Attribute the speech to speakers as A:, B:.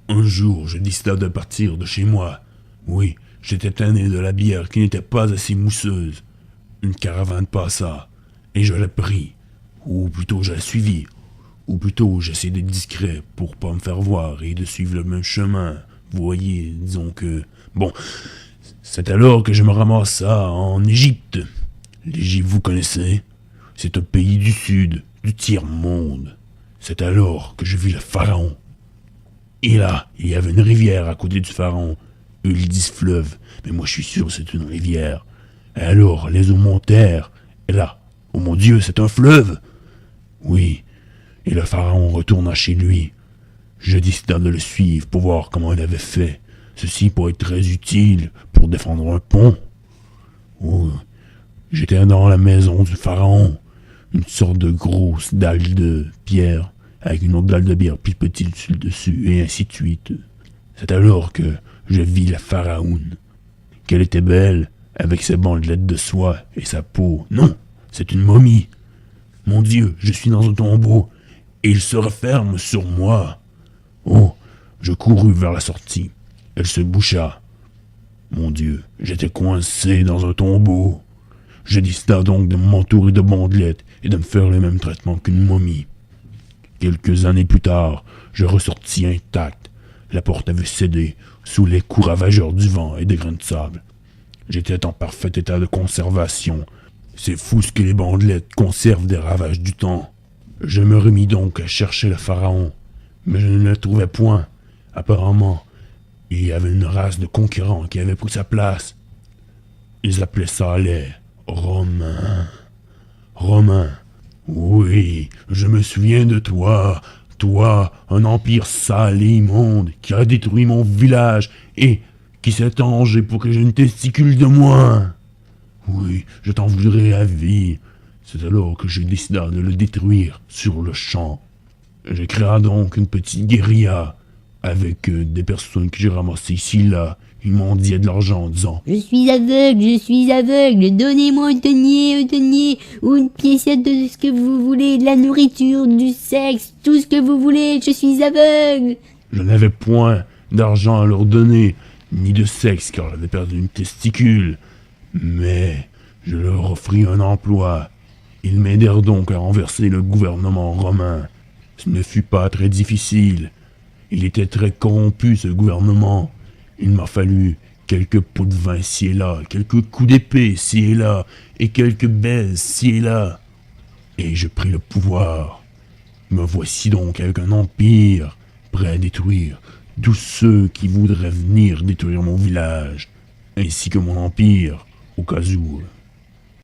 A: Un jour, je décida de partir de chez moi. Oui, j'étais tanné de la bière qui n'était pas assez mousseuse. Une caravane passa, et je la pris. Ou plutôt je la suivis. Ou plutôt j'essayais d'être discret pour pas me faire voir et de suivre le même chemin. Vous voyez, disons que... Bon, c'est alors que je me ramassa en Égypte. L'Égypte, vous connaissez? C'est un pays du sud, du tiers-monde. C'est alors que je vis le pharaon. Et là, il y avait une rivière à côté du pharaon. Eux, ils disent fleuve, mais moi je suis sûr que c'est une rivière. Et alors, les eaux montèrent. Et là, oh mon Dieu, c'est un fleuve! Oui, et le pharaon retourna chez lui. Je décida de le suivre pour voir comment il avait fait. Ceci pourrait être très utile pour défendre un pont. Oh, j'étais dans la maison du pharaon, une sorte de grosse dalle de pierre, avec une autre dalle de bière plus petite dessus, et ainsi de suite. C'est alors que je vis la pharaoune. Qu'elle était belle, avec ses bandelettes de soie et sa peau. Non, c'est une momie. Mon Dieu, je suis dans un tombeau, et il se referme sur moi. Oh, je courus vers la sortie. Elle se boucha. Mon Dieu, j'étais coincé dans un tombeau. Je décida donc de m'entourer de bandelettes et de me faire le même traitement qu'une momie. Quelques années plus tard, je ressortis intact. La porte avait cédé sous les coups ravageurs du vent et des grains de sable. J'étais en parfait état de conservation. C'est fou ce que les bandelettes conservent des ravages du temps. Je me remis donc à chercher le pharaon, mais je ne le trouvais point. Apparemment, il y avait une race de conquérants qui avait pris sa place. Ils appelaient ça les Romains. Romains. Oui, je me souviens de toi. Toi, un empire sale et immonde qui a détruit mon village et qui s'est arrangé pour que j'ai une testicule de moins. Oui, je t'en voudrais à vie. C'est alors que je décida de le détruire sur le champ. Je créa donc une petite guérilla avec des personnes que j'ai ramassées ici là. Ils mendiaient de l'argent en disant:
B: je suis aveugle, donnez-moi un denier, ou une piécette de ce que vous voulez, de la nourriture, du sexe, tout ce que vous voulez, je suis aveugle.
A: Je n'avais point d'argent à leur donner, ni de sexe car j'avais perdu une testicule. Mais je leur offris un emploi. Ils m'aidèrent donc à renverser le gouvernement romain. Ce ne fut pas très difficile. Il était très corrompu, ce gouvernement. Il m'a fallu quelques pots de vin ci et là, quelques coups d'épée ci et là, et quelques baises ci et là. Et je pris le pouvoir. Me voici donc avec un empire, prêt à détruire tous ceux qui voudraient venir détruire mon village, ainsi que mon empire, au cas où.